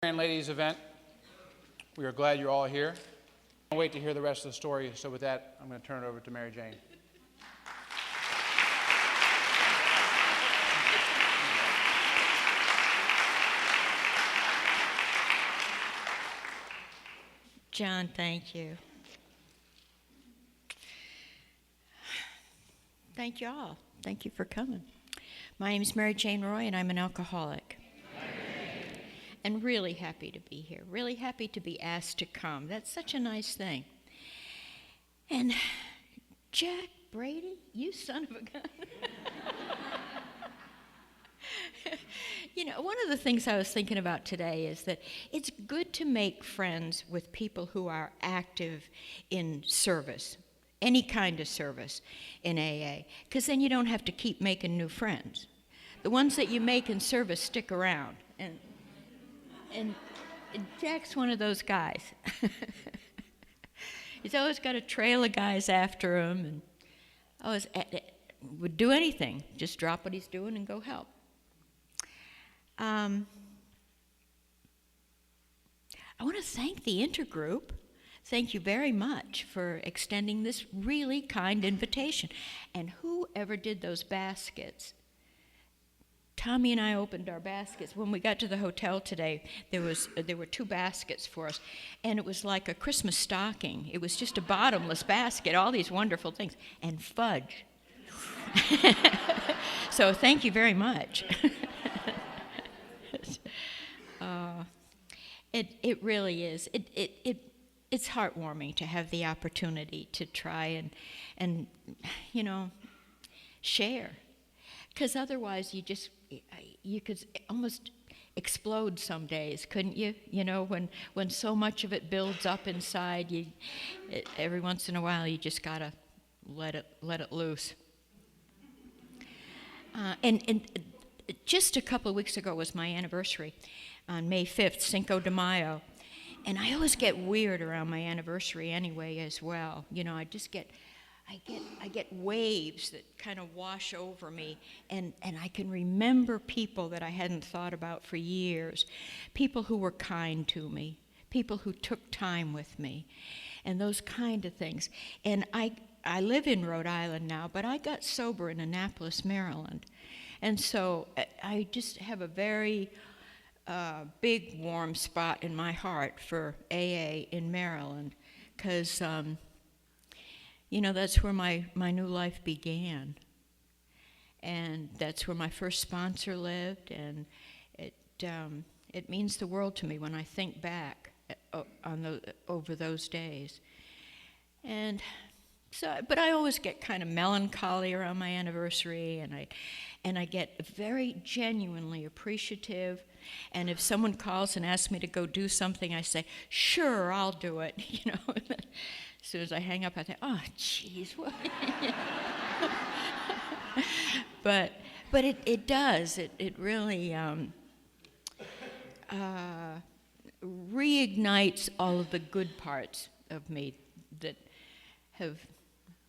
And ladies event. We are glad you're all here. I'll wait to hear the rest of the story, so with that, I'm going to turn it over to Mary Jane. John, thank you. Thank you all. Thank you for coming. My name is Mary Jane Roy, and I'm an alcoholic. And really happy to be here, really happy to be asked to come. That's such a nice thing. And Jack Brady, you son of a gun. You know, one of the things I was thinking about today is that it's good to make friends with people who are active in service, any kind of service in AA, because then you don't have to keep making new friends. The ones that you make in service stick around. And Jack's one of those guys. He's always got a trail of guys after him, and always would do anything. Just drop what he's doing and go help. I want to thank the intergroup. Thank you very much for extending this really kind invitation. And whoever did those baskets, Tommy and I opened our baskets. When we got to the hotel today, there were 2 baskets for us, and it was like a Christmas stocking. It was just a bottomless basket, all these wonderful things, and fudge. So thank you very much. It really is. It's heartwarming to have the opportunity to try and you know, share, because otherwise you could almost explode some days, couldn't you? You know, when so much of it builds up inside, every once in a while you just gotta let it loose. And just a couple of weeks ago was my anniversary, on May 5th, Cinco de Mayo, and I always get weird around my anniversary anyway as well. You know, I get waves that kind of wash over me, and I can remember people that I hadn't thought about for years, people who were kind to me, people who took time with me, and those kind of things. And I live in Rhode Island now, but I got sober in Annapolis, Maryland, and so I just have a very big warm spot in my heart for AA in Maryland, because you know, that's where my new life began. And that's where my first sponsor lived, and it means the world to me when I think back over those days. And so, but I always get kind of melancholy around my anniversary, and I get very genuinely appreciative. And if someone calls and asks me to go do something, I say, sure, I'll do it, you know. As soon as I hang up, I think, oh, geez, what? but it does. It really reignites all of the good parts of me that have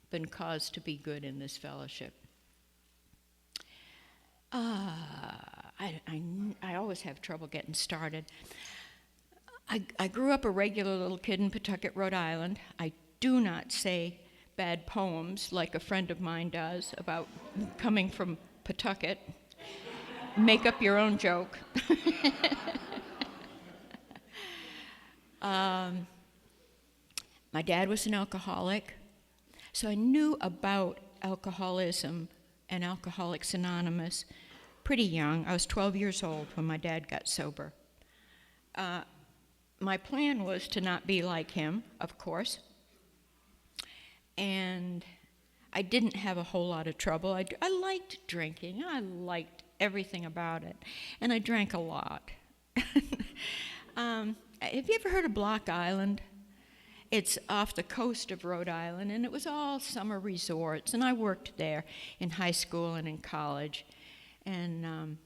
been caused to be good in this fellowship. I always have trouble getting started. I grew up a regular little kid in Pawtucket, Rhode Island. I do not say bad poems like a friend of mine does about coming from Pawtucket. Make up your own joke. My dad was an alcoholic, so I knew about alcoholism and Alcoholics Anonymous pretty young. I was 12 years old when my dad got sober. My plan was to not be like him, of course, and I didn't have a whole lot of trouble. I liked drinking. I liked everything about it, and I drank a lot. Have you ever heard of Block Island? It's off the coast of Rhode Island, and it was all summer resorts, and I worked there in high school and in college, and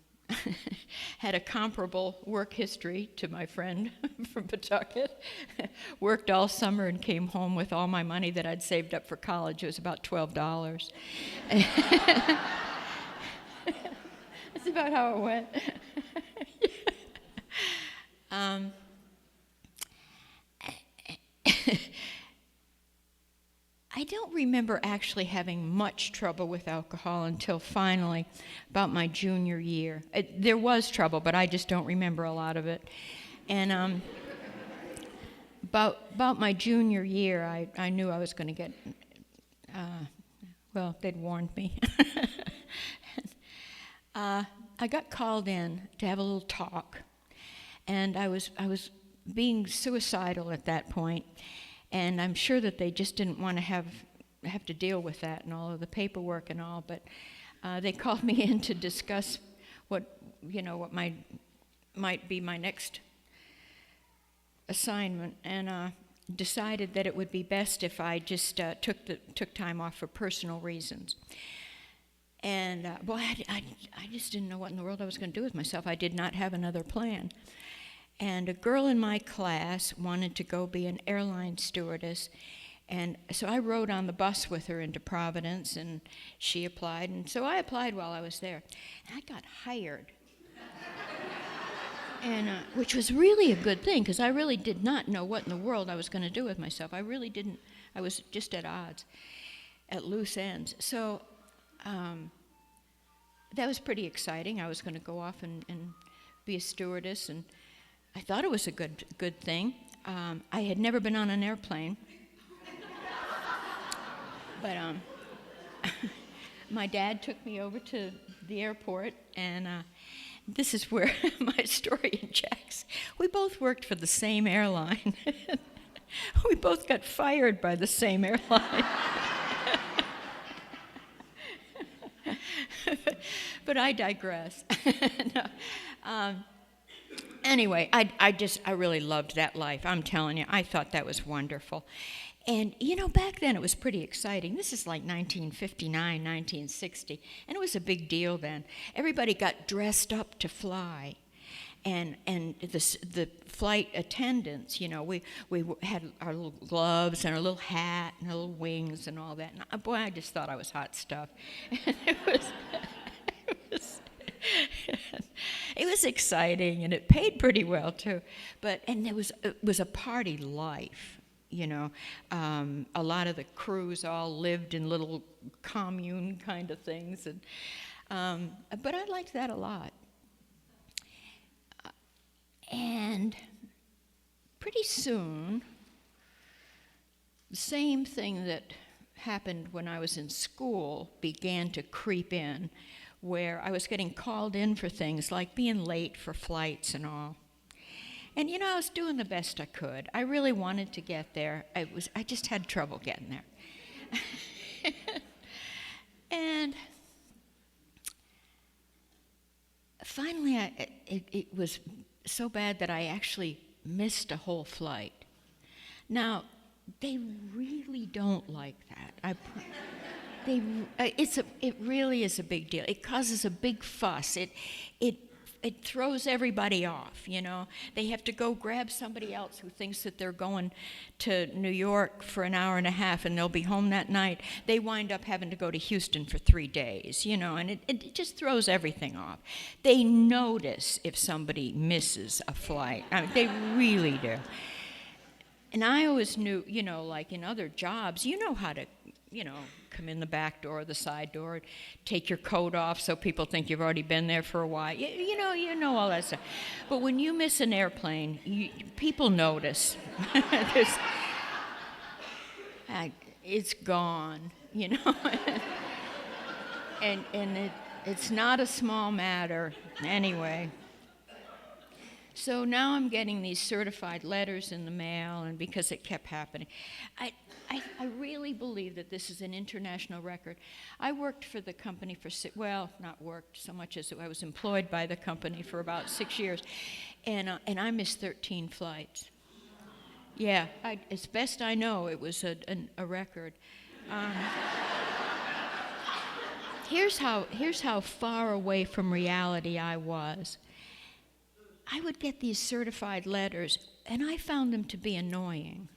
had a comparable work history to my friend from Pawtucket. Worked all summer and came home with all my money that I'd saved up for college. It was about $12. That's about how it went. remember actually having much trouble with alcohol until finally, about my junior year. There was trouble, but I just don't remember a lot of it. And about my junior year, I knew I was going to get, well, they'd warned me. I got called in to have a little talk, and I was being suicidal at that point, and I'm sure that they just didn't want to have to deal with that and all of the paperwork and all, but they called me in to discuss what might be my next assignment, and decided that it would be best if I just took time off for personal reasons. And I just didn't know what in the world I was going to do with myself. I did not have another plan. And a girl in my class wanted to go be an airline stewardess, and so I rode on the bus with her into Providence, and she applied, and so I applied while I was there. And I got hired. And which was really a good thing, because I really did not know what in the world I was going to do with myself. I really didn't. I was just at odds, at loose ends. So that was pretty exciting. I was going to go off and be a stewardess, and I thought it was a good thing. I had never been on an airplane, but my dad took me over to the airport, and this is where my story injects. We both worked for the same airline. We both got fired by the same airline. But I digress. No. Anyway, I really loved that life. I'm telling you, I thought that was wonderful. And, back then it was pretty exciting. This is like 1959, 1960, and it was a big deal then. Everybody got dressed up to fly. And the flight attendants, we had our little gloves and our little hat and our little wings and all that. And boy, I just thought I was hot stuff. And it was exciting, and it paid pretty well too. And it was a party life. A lot of the crews all lived in little commune kind of things, but I liked that a lot. And pretty soon, the same thing that happened when I was in school began to creep in, where I was getting called in for things like being late for flights and all. And I was doing the best I could. I really wanted to get there. I just had trouble getting there. And finally, it was so bad that I actually missed a whole flight. Now, they really don't like that. It really is a big deal. It causes a big fuss. It throws everybody off, They have to go grab somebody else who thinks that they're going to New York for an hour and a half and they'll be home that night. They wind up having to go to Houston for 3 days, and it just throws everything off. They notice if somebody misses a flight. I mean, they really do. And I always knew, like in other jobs, how to, come in the back door or the side door, take your coat off so people think you've already been there for a while. You know all that stuff. But when you miss an airplane, people notice. It's gone, and it's not a small matter anyway. So now I'm getting these certified letters in the mail, and because it kept happening, I really believe that this is an international record. I worked for the company not worked so much as I was employed by the company for about 6 years, and I missed 13 flights. Yeah, as best I know, it was a record. Here's how far away from reality I was. I would get these certified letters, and I found them to be annoying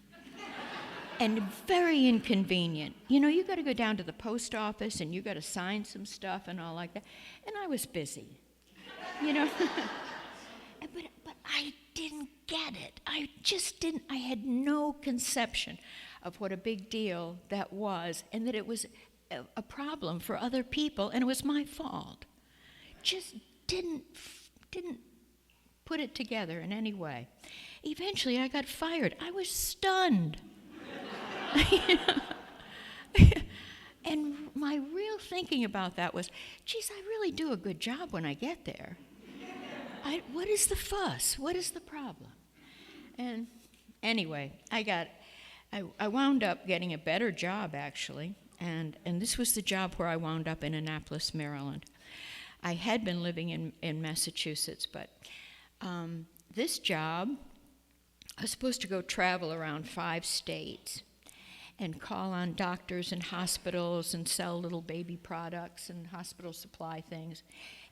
and very inconvenient. You got to go down to the post office, and you got to sign some stuff and all like that. And I was busy, But I didn't get it. I just didn't. I had no conception of what a big deal that was, and that it was a problem for other people, and it was my fault. Just didn't put it together in any way. Eventually, I got fired. I was stunned. And my real thinking about that was, geez, I really do a good job when I get there. What is the fuss? What is the problem? And anyway, I wound up getting a better job, actually, and this was the job where I wound up in Annapolis, Maryland. I had been living in Massachusetts, but this job, I was supposed to go travel around 5 states and call on doctors and hospitals and sell little baby products and hospital supply things.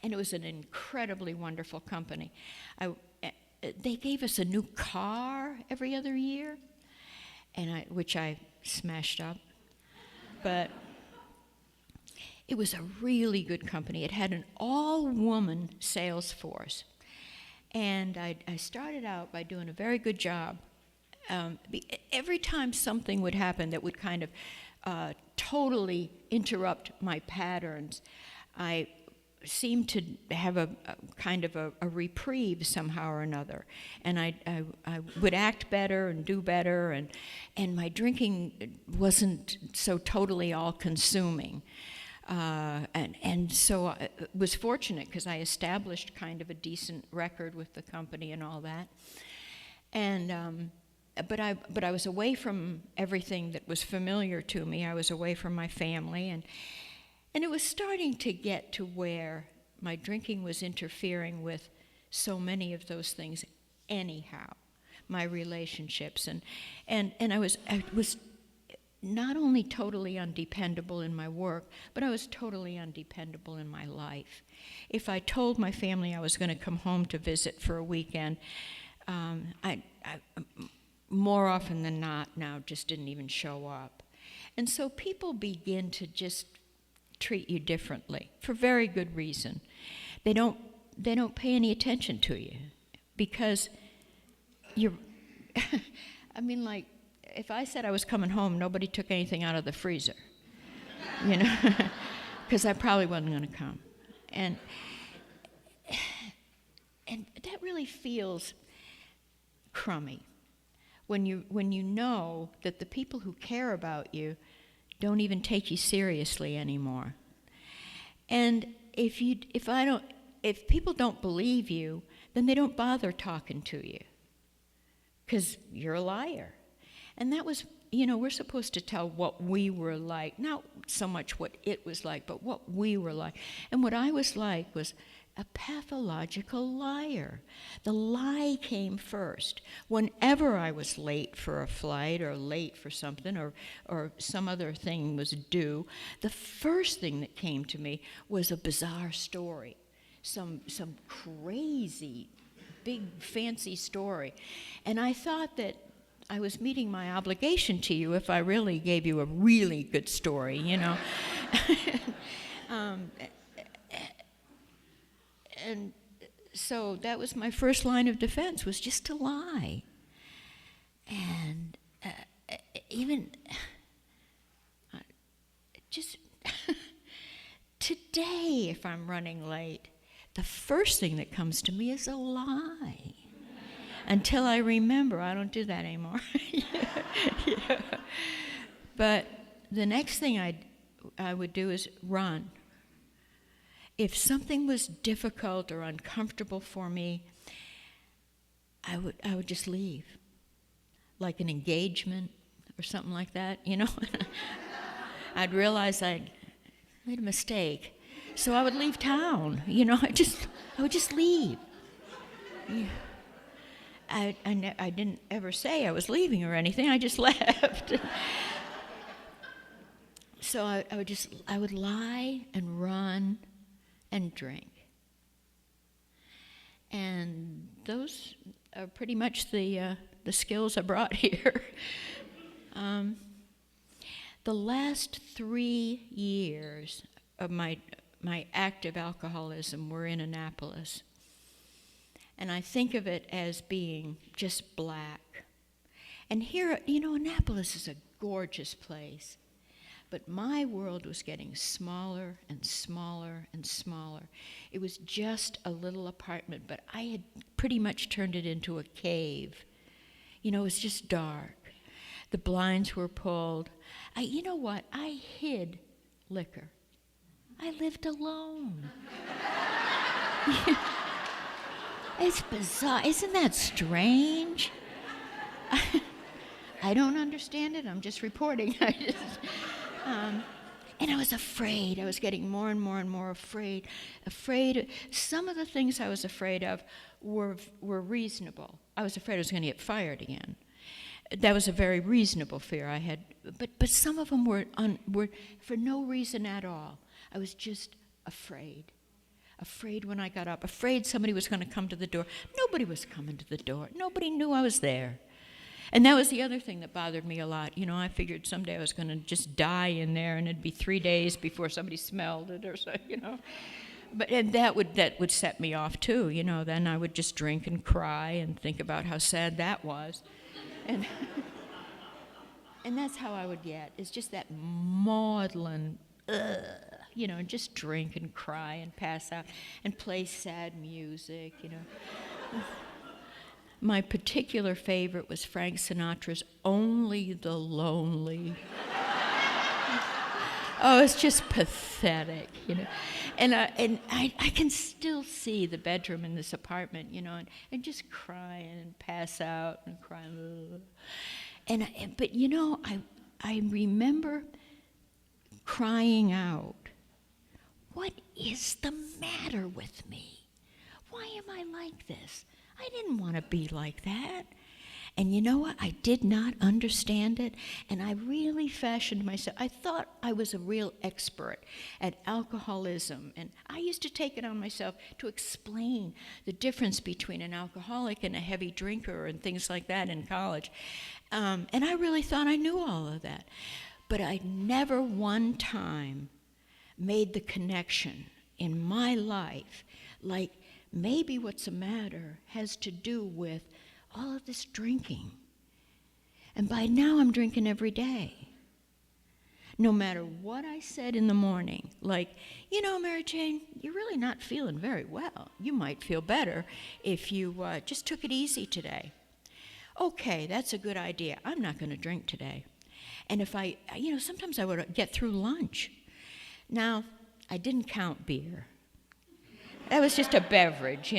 And it was an incredibly wonderful company. They gave us a new car every other year, which I smashed up. But it was a really good company. It had an all-woman sales force. And I started out by doing a very good job. Every time something would happen that would kind of totally interrupt my patterns, I seemed to have a kind of a reprieve somehow or another. And I would act better and do better, and my drinking wasn't so totally all-consuming. And so I was fortunate because I established kind of a decent record with the company and all that. And but I was away from everything that was familiar to me. I was away from my family, and it was starting to get to where my drinking was interfering with so many of those things anyhow, my relationships. And I was not only totally undependable in my work, but I was totally undependable in my life. If I told my family I was going to come home to visit for a weekend, I more often than not now just didn't even show up. And so people begin to just treat you differently for very good reason. They don't pay any attention to you because you're I mean, like, if I said I was coming home, nobody took anything out of the freezer, you know, because I probably wasn't going to come. And that really feels crummy when you know that the people who care about you don't even take you seriously anymore. And if people don't believe you, then they don't bother talking to you because you're a liar. And that was, we're supposed to tell what we were like, not so much what it was like, but what we were like. And what I was like was a pathological liar. The lie came first. Whenever I was late for a flight or late for something or some other thing was due, the first thing that came to me was a bizarre story, some crazy, big, fancy story. And I thought that I was meeting my obligation to you if I really gave you a really good story, And so that was my first line of defense, was just to lie. And even just today, if I'm running late, the first thing that comes to me is a lie. Until I remember, I don't do that anymore. Yeah. But the next thing I would do is run. If something was difficult or uncomfortable for me, I would just leave, like an engagement or something like that, I'd realize I'd made a mistake, so I would leave town. I would just leave. Yeah. I didn't ever say I was leaving or anything. I just left. So I would lie and run and drink. And those are pretty much the skills I brought here. The last 3 years of my active alcoholism were in And I think of it as being just black. And here, Annapolis is a gorgeous place. But my world was getting smaller and smaller and smaller. It was just a little apartment, but I had pretty much turned it into a cave. It was just dark. The blinds were pulled. You know what? I hid liquor. I lived alone. It's bizarre. Isn't that strange? I don't understand it. I'm just reporting. And I was afraid. I was getting more and more and more afraid. Some of the things I was afraid of were reasonable. I was afraid I was going to get fired again. That was a very reasonable fear I had. But some of them were for no reason at all. I was just afraid. Afraid when I got up. Afraid somebody was going to come to the door. Nobody was coming to the door. Nobody knew I was there. And that was the other thing that bothered me a lot. I figured someday I was going to just die in there, and it'd be 3 days before somebody smelled it or so, And that would set me off too, Then I would just drink and cry and think about how sad that was, and and that's how I would get. It's just that maudlin, just drink and cry and pass out and play sad music, My particular favorite was Frank Sinatra's "Only the Lonely." Oh, it's just pathetic, And I can still see the bedroom in this apartment, and just cry and pass out and cry. But I remember crying out, "What is the matter with me? Why am I like this? I didn't want to be like that." And you know what? I did not understand it, and I really fashioned myself. I thought I was a real expert at alcoholism, and I used to take it on myself to explain the difference between an alcoholic and a heavy drinker and things like that in college. And I really thought I knew all of that. But I never one time made the connection in my life, like, maybe what's the matter has to do with all of this drinking. And by now I'm drinking every day. No matter what I said in the morning, like, Mary Jane, you're really not feeling very well. You might feel better if you just took it easy today. Okay, that's a good idea. I'm not going to drink today. And if sometimes I would get through lunch. Now, I didn't count beer. That was just a beverage,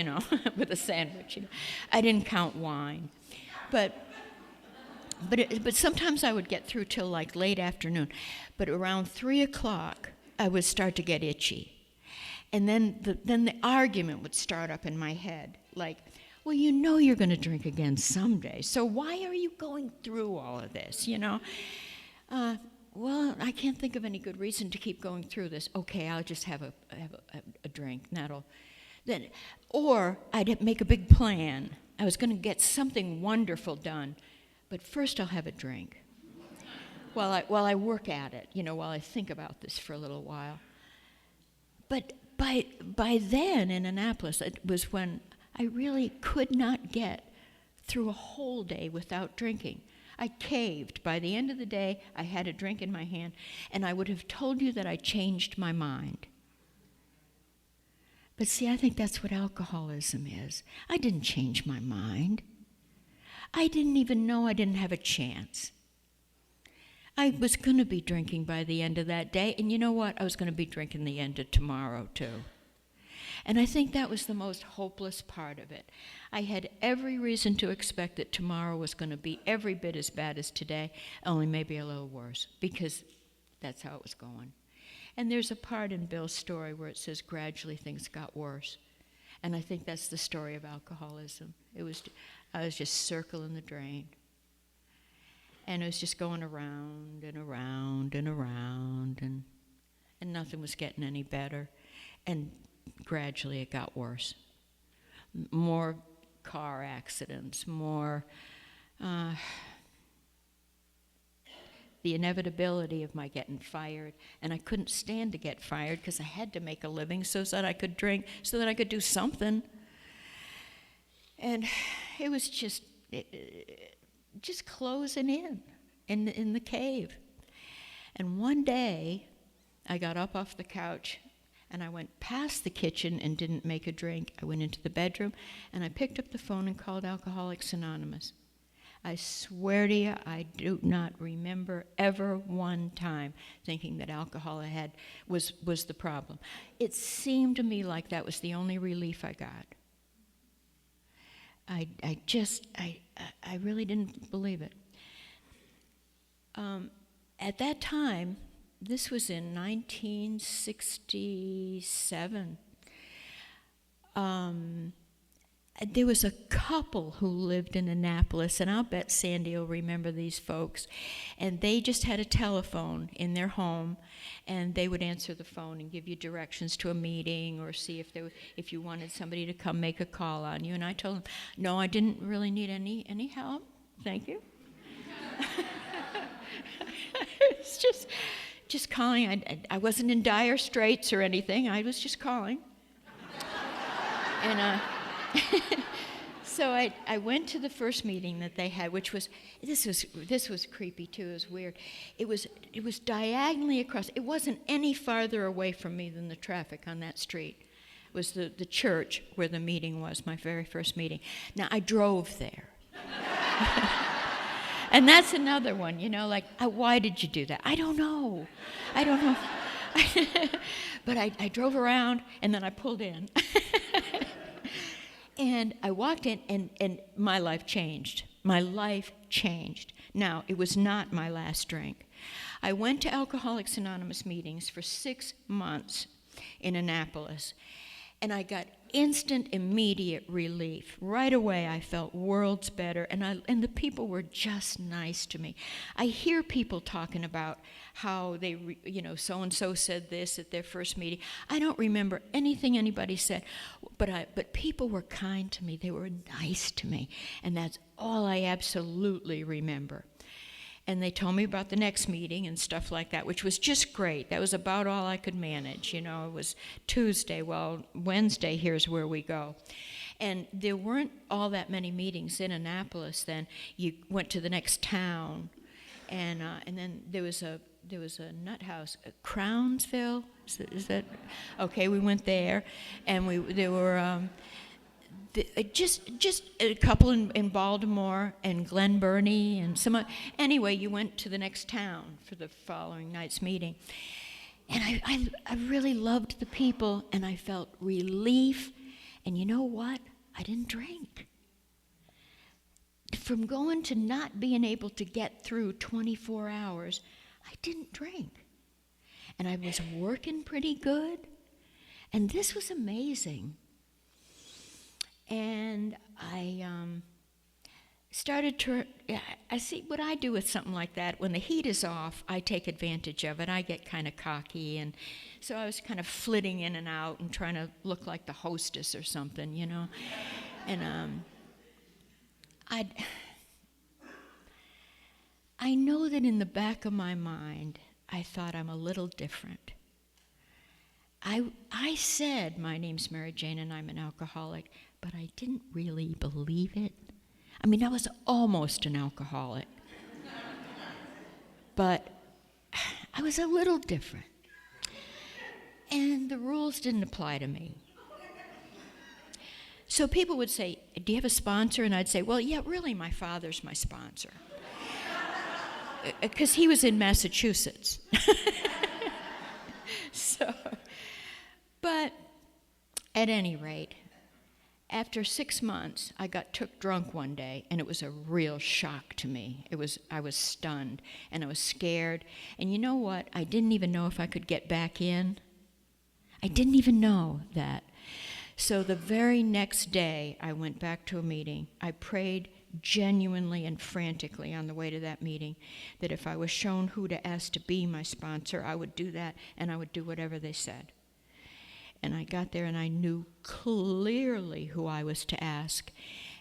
with a sandwich. I didn't count wine. But sometimes I would get through till like late afternoon. But around 3 o'clock, I would start to get itchy. And then the argument would start up in my head, like, well, you're going to drink again someday, so why are you going through all of this, Well, I can't think of any good reason to keep going through this. Okay, I'll just have a drink. Or I'd make a big plan. I was going to get something wonderful done, but first I'll have a drink while I work at it, while I think about this for a little while. But by then in Annapolis, it was when I really could not get through a whole day without drinking. I caved. By the end of the day, I had a drink in my hand, and I would have told you that I changed my mind. But see, I think that's what alcoholism is. I didn't change my mind. I didn't even know I didn't have a chance. I was going to be drinking by the end of that day, and you know what? I was going to be drinking the end of tomorrow, too. And I think that was the most hopeless part of it. I had every reason to expect that tomorrow was going to be every bit as bad as today, only maybe a little worse, because that's how it was going. And there's a part in Bill's story where it says gradually things got worse. And I think that's the story of alcoholism. I was just circling the drain. And it was just going around and around and around, and nothing was getting any better. And gradually it got worse. More car accidents, more the inevitability of my getting fired. And I couldn't stand to get fired because I had to make a living so that I could drink, so that I could do something. And it was just, just closing in the cave. And one day, I got up off the couch, and I went past the kitchen and didn't make a drink. I went into the bedroom, and I picked up the phone and called Alcoholics Anonymous. I swear to you, I do not remember ever one time thinking that alcohol was the problem. It seemed to me like that was the only relief I got. I really didn't believe it. At that time, this was in 1967, there was a couple who lived in Annapolis, and I'll bet Sandy will remember these folks, and they just had a telephone in their home, and they would answer the phone and give you directions to a meeting or see if you wanted somebody to come make a call on you. And I told them, no, I didn't really need any help. Thank you. It's just calling. I wasn't in dire straits or anything. I was just calling. And so I went to the first meeting that they had, which was this was creepy too. It was weird. It was diagonally across. It wasn't any farther away from me than the traffic on that street. It was the church where the meeting was, my very first meeting. Now I drove there. And that's another one, like, why did you do that? I don't know. But I drove around, and then I pulled in. And I walked in, and my life changed. My life changed. Now, it was not my last drink. I went to Alcoholics Anonymous meetings for 6 months in Annapolis, and I got instant, immediate relief. Right away, I felt worlds better, and the people were just nice to me. I hear people talking about how they, so-and-so said this at their first meeting. I don't remember anything anybody said, but people were kind to me. They were nice to me, and that's all I absolutely remember. And they told me about the next meeting and stuff like that, which was just great. That was about all I could manage. It was Tuesday. Well, Wednesday, here's where we go. And there weren't all that many meetings in Annapolis then. You went to the next town. And then there was a nut house, Crownsville. Is that? Okay, we went there. And there were... just a couple in Baltimore and Glen Burnie and some. Anyway, you went to the next town for the following night's meeting, and I really loved the people, and I felt relief. And you know what? I didn't drink. From going to not being able to get through 24 hours, I didn't drink, and I was working pretty good, and this was amazing. And I started to, I see what I do with something like that. When the heat is off, I take advantage of it. I get kind of cocky. And so I was kind of flitting in and out and trying to look like the hostess or something, And I know that in the back of my mind, I thought I'm a little different. I said, my name's Mary Jane and I'm an alcoholic, but I didn't really believe it. I mean, I was almost an alcoholic. But I was a little different. And the rules didn't apply to me. So people would say, do you have a sponsor? And I'd say, well, yeah, really, my father's my sponsor. Because he was in Massachusetts. But at any rate, after 6 months, I got took drunk one day, and it was a real shock to me. I was stunned, and I was scared. And you know what? I didn't even know if I could get back in. I didn't even know that. So the very next day, I went back to a meeting. I prayed genuinely and frantically on the way to that meeting that if I was shown who to ask to be my sponsor, I would do that, and I would do whatever they said. And I got there, and I knew clearly who I was to ask.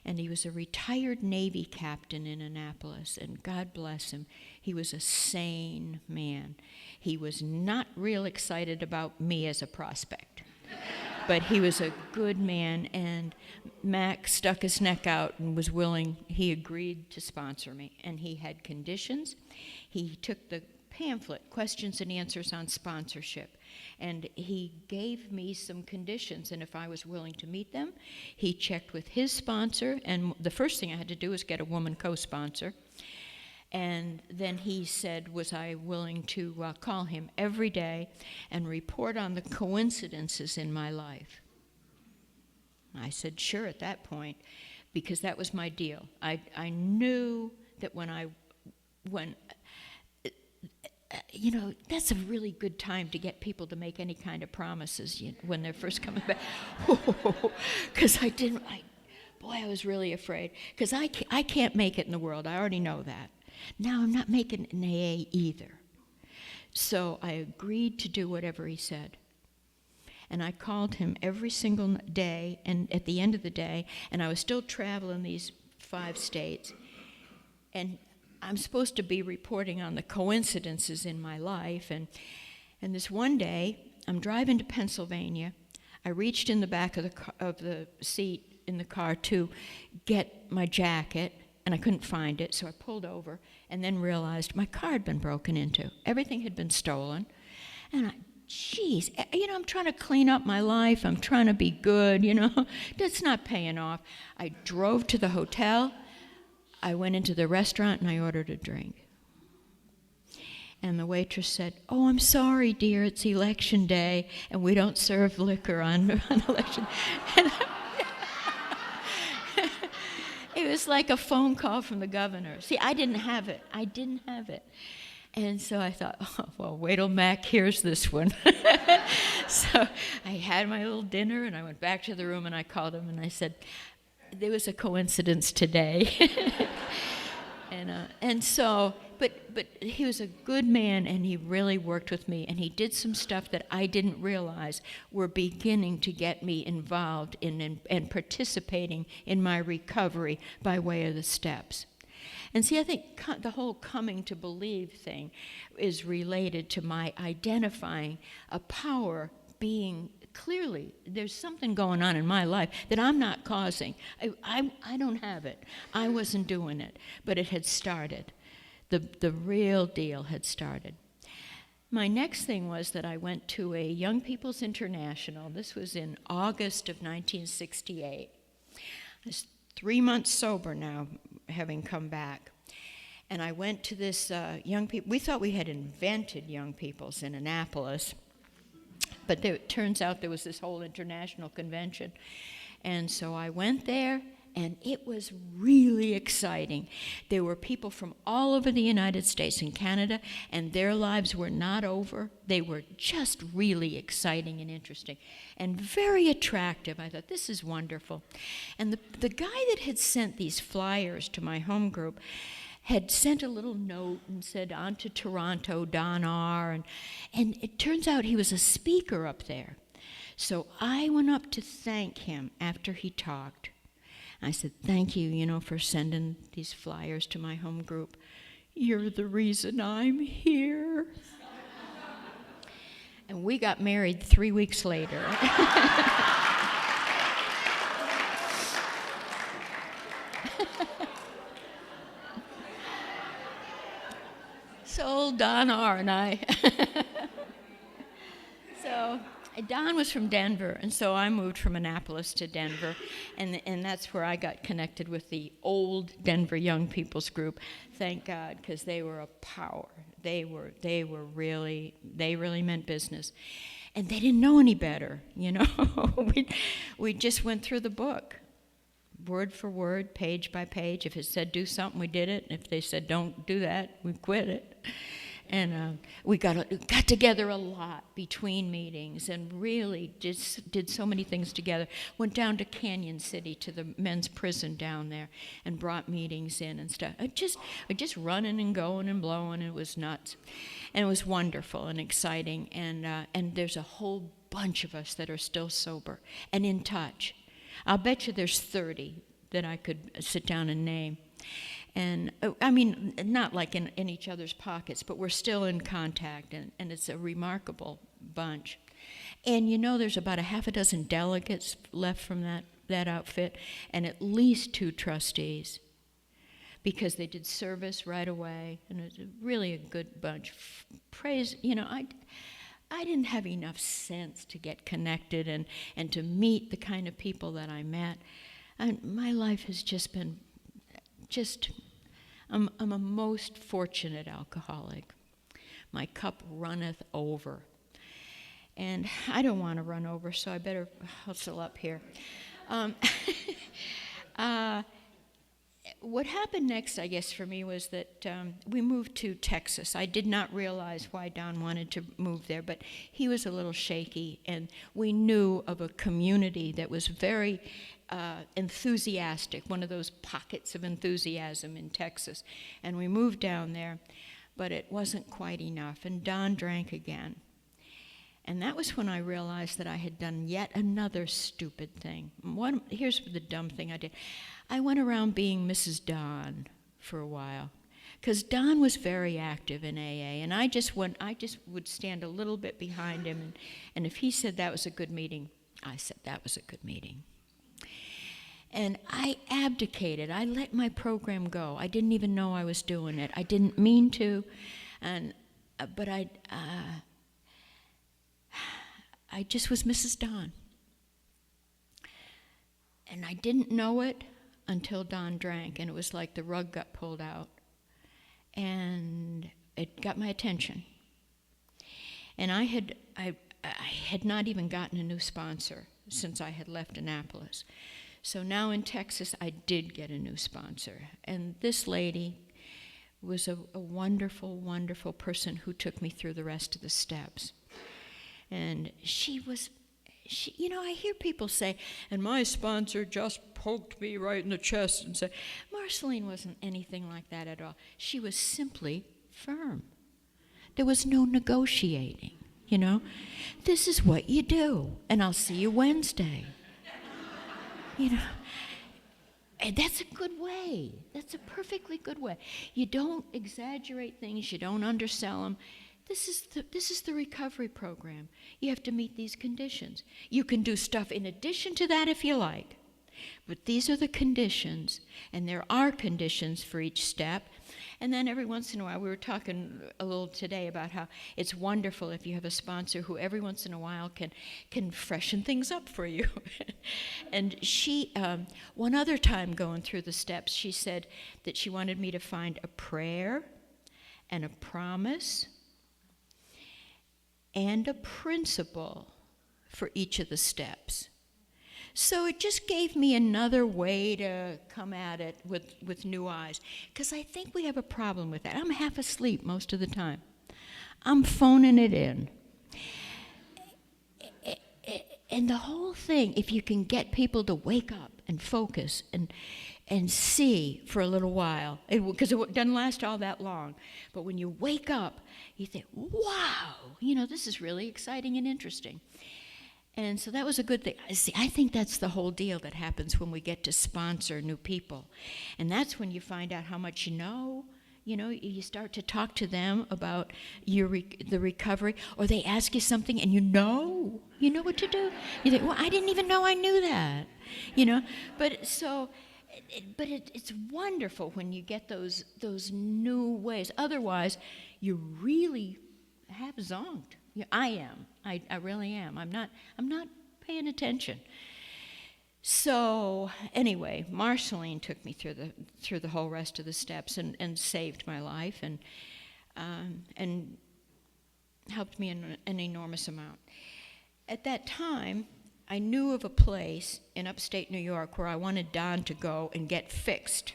And he was a retired Navy captain in Annapolis, and God bless him, he was a sane man. He was not real excited about me as a prospect. But he was a good man, and Mac stuck his neck out and was willing, he agreed to sponsor me. And he had conditions. He took the pamphlet, Questions and Answers on Sponsorship, and he gave me some conditions, and if I was willing to meet them, he checked with his sponsor, and the first thing I had to do was get a woman co-sponsor. And then he said, was I willing to call him every day and report on the coincidences in my life? I said, sure, at that point, because that was my deal. I knew that when you know, that's a really good time to get people to make any kind of promises when they're first coming back. Because I was really afraid. Because I can't make it in the world. I already know that. Now I'm not making it in AA either. So I agreed to do whatever he said. And I called him every single day, and at the end of the day, and I was still traveling these 5 states, and I'm supposed to be reporting on the coincidences in my life, and this one day, I'm driving to Pennsylvania. I reached in the back of the seat in the car to get my jacket, and I couldn't find it, so I pulled over and then realized my car had been broken into. Everything had been stolen, and geez, you know, I'm trying to clean up my life. I'm trying to be good, you know. That's not paying off. I drove to the hotel. I went into the restaurant and I ordered a drink. And the waitress said, "Oh, I'm sorry, dear, it's election day, and we don't serve liquor on election." And it was like a phone call from the governor. See, I didn't have it. And so I thought, oh, well, wait till Mac hears this one. So I had my little dinner, and I went back to the room, and I called him, and I said, there was a coincidence today. But he was a good man, and he really worked with me, and he did some stuff that I didn't realize were beginning to get me involved in and participating in my recovery by way of the steps. And see, I think the whole coming to believe thing is related to my identifying a power being clearly, there's something going on in my life that I'm not causing. I don't have it. I wasn't doing it, but it had started. The real deal had started. My next thing was that I went to a Young People's International. This was in August of 1968. I was 3 months sober now, having come back. And I went to this Young People. We thought we had invented Young People's in Annapolis. But it turns out there was this whole international convention. And so I went there, and it was really exciting. There were people from all over the United States and Canada, and their lives were not over. They were just really exciting and interesting and very attractive. I thought, this is wonderful. And the guy that had sent these flyers to my home group had sent a little note and said, "On to Toronto, Don R." And it turns out he was a speaker up there. So I went up to thank him after he talked. I said, "Thank you, for sending these flyers to my home group. You're the reason I'm here." And we got married 3 weeks later. So Don R. and I. So Don was from Denver, and so I moved from Annapolis to Denver, and that's where I got connected with the old Denver Young People's Group. Thank God, because they were a power. They really meant business, and they didn't know any better. We just went through the book, word for word, page by page. If it said do something, we did it. If they said don't do that, we quit it. And we got together a lot between meetings and really just did so many things together. Went down to Canyon City to the men's prison down there and brought meetings in and stuff. Just running and going and blowing. It was nuts. And it was wonderful and exciting. And there's a whole bunch of us that are still sober and in touch. I'll bet you there's 30 that I could sit down and name. And I mean, not like in each other's pockets, but we're still in contact, and it's a remarkable bunch. And you know, there's about a half a dozen delegates left from that outfit, and at least 2 trustees, because they did service right away, and it was really a good bunch. Praise, you know, I didn't have enough sense to get connected and to meet the kind of people that I met. And my life has just been I'm a most fortunate alcoholic. My cup runneth over. And I don't want to run over, so I better hustle up here. What happened next, I guess, for me was that we moved to Texas. I did not realize why Don wanted to move there, but he was a little shaky, and we knew of a community that was very enthusiastic, one of those pockets of enthusiasm in Texas. And we moved down there, but it wasn't quite enough, and Don drank again. And that was when I realized that I had done yet another stupid thing. Here's the dumb thing I did. I went around being Mrs. Don for a while, because Don was very active in AA, and I just would stand a little bit behind him, and if he said that was a good meeting, I said that was a good meeting. And I abdicated. I let my program go. I didn't even know I was doing it. I didn't mean to, but I just was Mrs. Don. And I didn't know it until Don drank, and it was like the rug got pulled out. And it got my attention. And I had not even gotten a new sponsor since I had left Annapolis. So now in Texas, I did get a new sponsor. And this lady was a wonderful, wonderful person who took me through the rest of the steps. And you know, I hear people say, and my sponsor just poked me right in the chest and said, Marceline wasn't anything like that at all. She was simply firm. There was no negotiating, you know. This is what you do, and I'll see you Wednesday. You know, and that's a good way. That's a perfectly good way. You don't exaggerate things. You don't undersell them. This is the recovery program. You have to meet these conditions. You can do stuff in addition to that if you like, but these are the conditions, and there are conditions for each step. And then every once in a while, we were talking a little today about how it's wonderful if you have a sponsor who every once in a while can freshen things up for you. And she, one other time going through the steps, she said that she wanted me to find a prayer and a promise and a principle for each of the steps. So it just gave me another way to come at it with new eyes, because I think we have a problem with that. I'm half asleep most of the time. I'm phoning it in. And the whole thing, if you can get people to wake up and focus and see for a little while, because it doesn't last all that long, but when you wake up, you think, wow, you know, this is really exciting and interesting. And so that was a good thing. See, I think that's the whole deal that happens when we get to sponsor new people. And that's when you find out how much you know. You know, you start to talk to them about the recovery, or they ask you something and you know what to do. You think, well, I didn't even know I knew that, you know. But it's wonderful when you get those new ways. Otherwise, you really have zonked. Yeah, I am. I really am. I'm not paying attention. So anyway, Marceline took me through the whole rest of the steps and saved my life and helped me in an enormous amount. At that time, I knew of a place in upstate New York where I wanted Don to go and get fixed.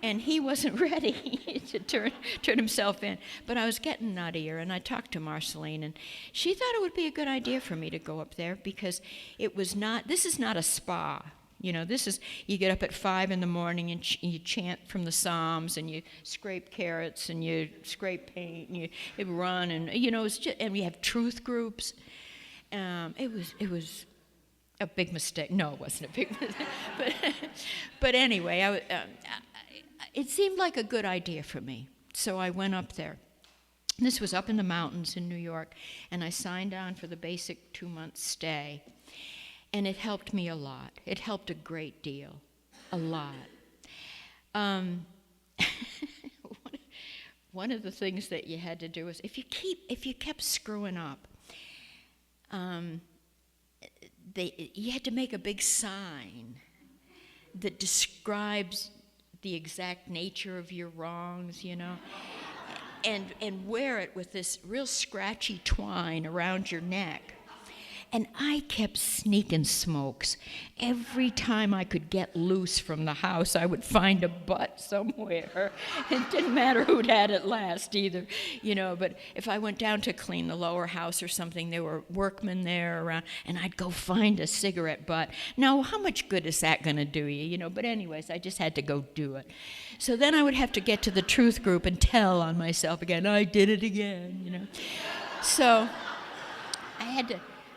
And he wasn't ready to turn himself in. But I was getting nuttier, and I talked to Marceline, and she thought it would be a good idea for me to go up there, because this is not a spa. You know, you get up at 5 in the morning and you chant from the Psalms, and you scrape carrots, and you scrape paint, and you run, and, you know, and we have truth groups. It was a big mistake. No, it wasn't a big mistake. But anyway, it seemed like a good idea for me, so I went up there. This was up in the mountains in New York, and I signed on for the basic 2-month stay. And it helped me a lot. It helped a great deal, a lot. One of the things that you had to do was, if you kept screwing up, you had to make a big sign that describes the exact nature of your wrongs, and wear it with this real scratchy twine around your neck. And I kept sneaking smokes. Every time I could get loose from the house, I would find a butt somewhere. It didn't matter who'd had it last either, but if I went down to clean the lower house or something, there were workmen there around, and I'd go find a cigarette butt. Now, how much good is that going to do you, But anyways, I just had to go do it. So then I would have to get to the truth group and tell on myself again, I did it again, So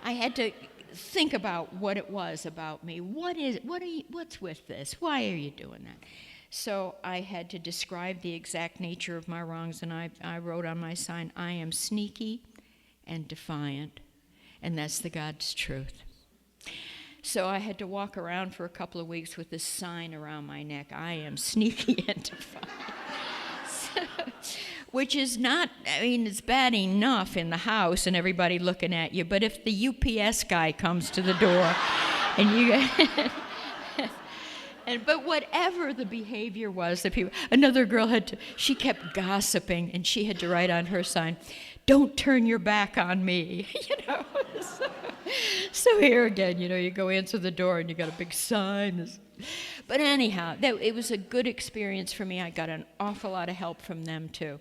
I had to think about what it was about me. What's with this? Why are you doing that? So I had to describe the exact nature of my wrongs, and I wrote on my sign, I am sneaky and defiant, and that's the God's truth. So I had to walk around for a couple of weeks with this sign around my neck, I am sneaky and defiant. Which is not, it's bad enough in the house and everybody looking at you, but if the UPS guy comes to the door and but whatever the behavior was, another girl she kept gossiping, and she had to write on her sign, don't turn your back on me, So here again, you go answer the door and you got a big sign. But anyhow, it was a good experience for me. I got an awful lot of help from them too.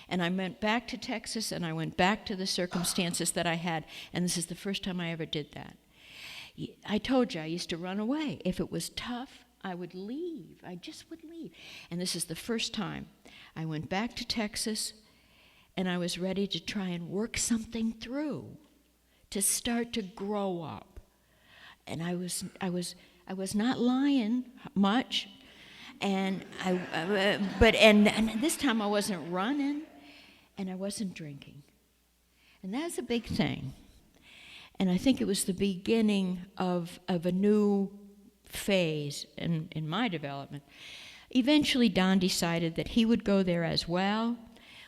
And I went back to Texas, and I went back to the circumstances that I had, and this is the first time I ever did that. I told you I used to run away. If it was tough, I would leave. I just would leave. And this is the first time I went back to Texas, and I was ready to try and work something through, to start to grow up. And I was not lying much, and and this time I wasn't running, and I wasn't drinking. And that's a big thing. And I think it was the beginning of a new phase in my development. Eventually, Don decided that he would go there as well.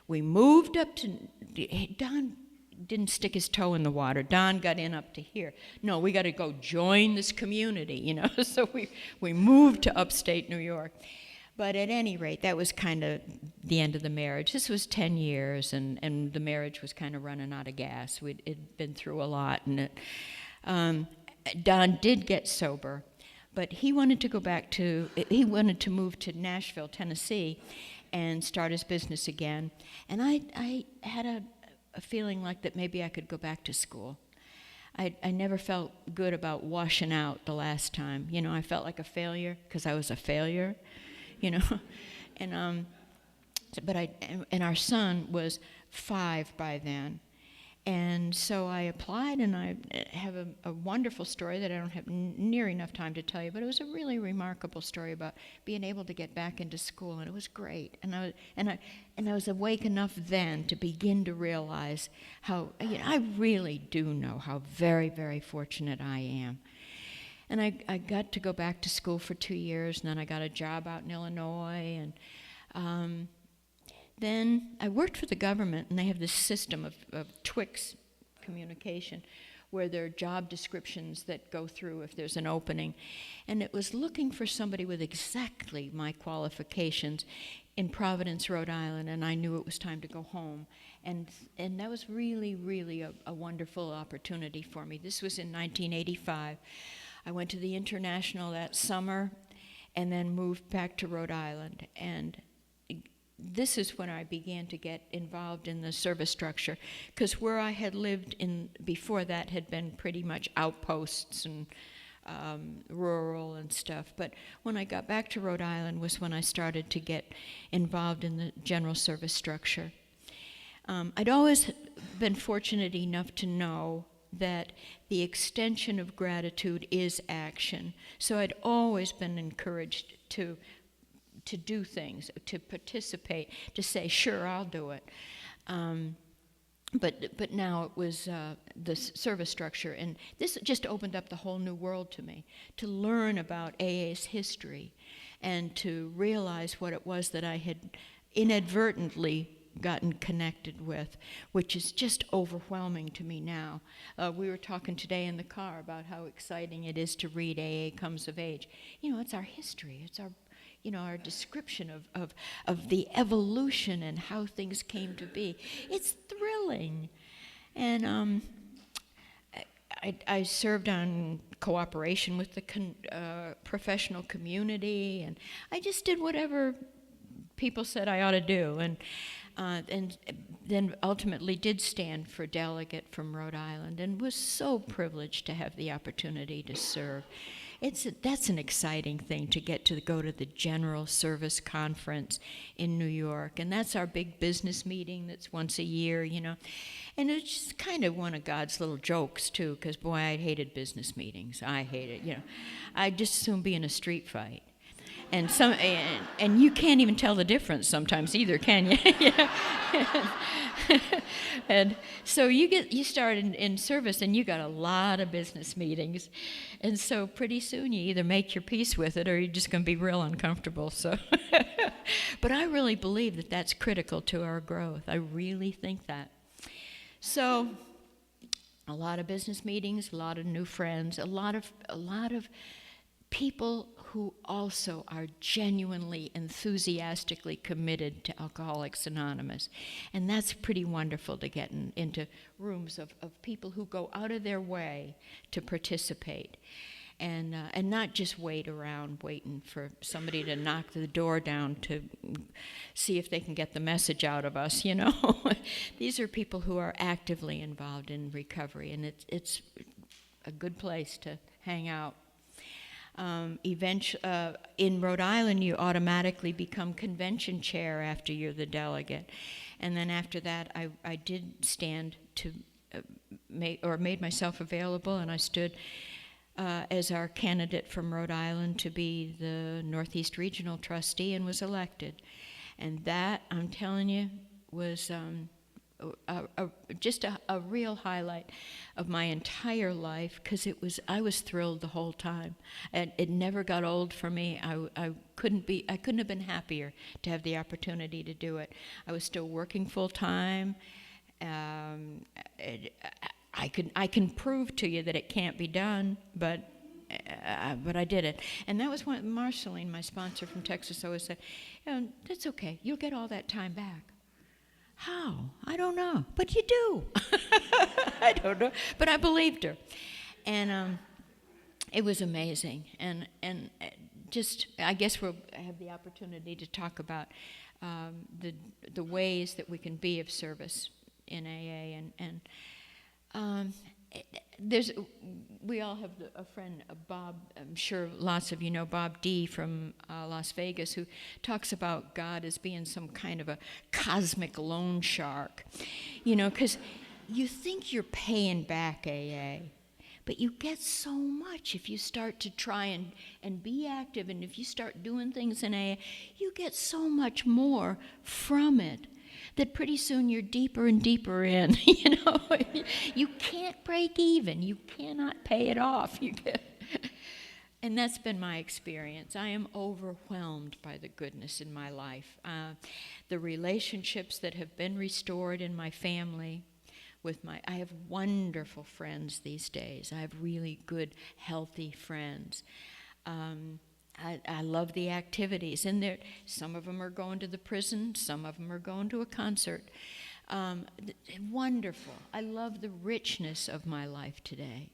We moved up to, Don didn't stick his toe in the water. Don got in up to here. No, we got to go join this community, So we moved to upstate New York. But at any rate, that was kind of the end of the marriage. This was 10 years, and the marriage was kind of running out of gas. It'd been through a lot, and Don did get sober, but he wanted to move to Nashville, Tennessee, and start his business again. And I had a feeling like that maybe I could go back to school. I never felt good about washing out the last time. I felt like a failure because I was a failure, and our son was 5 by then. And so I applied, and I have a wonderful story that I don't have near enough time to tell you, but it was a really remarkable story about being able to get back into school, and it was great. And I was awake enough then to begin to realize how, I really do know how very, very fortunate I am. And I got to go back to school for 2 years, and then I got a job out in Illinois, and then I worked for the government, and they have this system of Twix communication where there are job descriptions that go through if there's an opening. And it was looking for somebody with exactly my qualifications in Providence, Rhode Island, and I knew it was time to go home. And that was really, really a wonderful opportunity for me. This was in 1985. I went to the International that summer and then moved back to Rhode Island. And this is when I began to get involved in the service structure, because where I had lived before that had been pretty much outposts and rural and stuff. But when I got back to Rhode Island was when I started to get involved in the general service structure. I'd always been fortunate enough to know that the extension of gratitude is action. So I'd always been encouraged to do things, to participate, to say, sure, I'll do it. But now it was the service structure, and this just opened up the whole new world to me, to learn about AA's history and to realize what it was that I had inadvertently gotten connected with, which is just overwhelming to me now. We were talking today in the car about how exciting it is to read AA Comes of Age. You know, it's our history. It's our, you know, our description of the evolution and how things came to be. It's thrilling. And I served on cooperation with the professional community, and I just did whatever people said I ought to do. And then ultimately did stand for delegate from Rhode Island, and was so privileged to have the opportunity to serve. That's an exciting thing, to get to go to the General Service Conference in New York, and that's our big business meeting that's once a year, you know. And it's just kind of one of God's little jokes, too, because, boy, I hated business meetings. I hated, you know. I'd just as soon be in a street fight. And you can't even tell the difference sometimes either, can you? And so you start in service, and you got a lot of business meetings, and so pretty soon you either make your peace with it or you're just going to be real uncomfortable. So, but I really believe that that's critical to our growth. I really think that. So, a lot of business meetings, a lot of new friends, a lot of people who also are genuinely, enthusiastically committed to Alcoholics Anonymous. And that's pretty wonderful, to get into rooms of people who go out of their way to participate. And not just wait around waiting for somebody to knock the door down to see if they can get the message out of us, you know. These are people who are actively involved in recovery, and it's a good place to hang out. In Rhode Island, you automatically become convention chair after you're the delegate. And then after that, I did stand to made myself available, and I stood as our candidate from Rhode Island to be the Northeast Regional Trustee, and was elected. And that, I'm telling you, was just a real highlight of my entire life, because I was thrilled the whole time, and it never got old for me. I couldn't have been happier to have the opportunity to do it. I was still working full time. I can prove to you that it can't be done, but I did it. And that was when Marceline, my sponsor from Texas, always said, "That's okay. You'll get all that time back." How? I don't know. But you do. I don't know. But I believed her. And it was amazing. And just, I guess we'll have the opportunity to talk about the ways that we can be of service in AA. And we all have a friend, Bob, I'm sure lots of you know Bob D. from Las Vegas, who talks about God as being some kind of a cosmic loan shark. You know, because you think you're paying back AA, but you get so much if you start to try and be active, and if you start doing things in AA, you get so much more from it, that pretty soon you're deeper and deeper in, you know. You can't break even. You cannot pay it off. And that's been my experience. I am overwhelmed by the goodness in my life. The relationships that have been restored in my family, I have wonderful friends these days. I have really good, healthy friends. I love the activities, and some of them are going to the prison, some of them are going to a concert. Wonderful. I love the richness of my life today,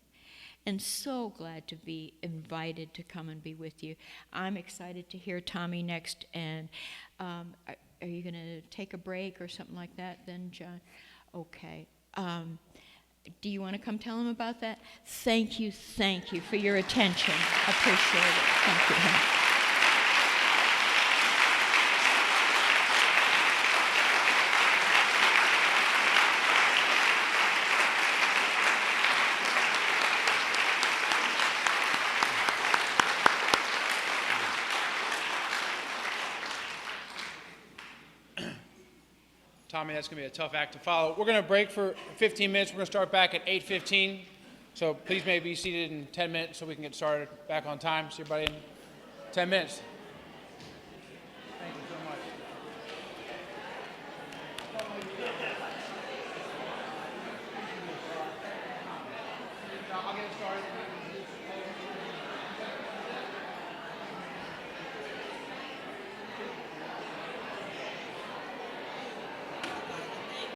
and so glad to be invited to come and be with you. I'm excited to hear Tommy next, and are you going to take a break or something like that then, John? Okay. Do you want to come tell him about that? Thank you for your attention. I appreciate it. Thank you. Tommy, that's going to be a tough act to follow. We're going to break for 15 minutes. We're going to start back at 8:15. So please may be seated in 10 minutes so we can get started back on time. See everybody in 10 minutes. Thank you so much. I'll get started.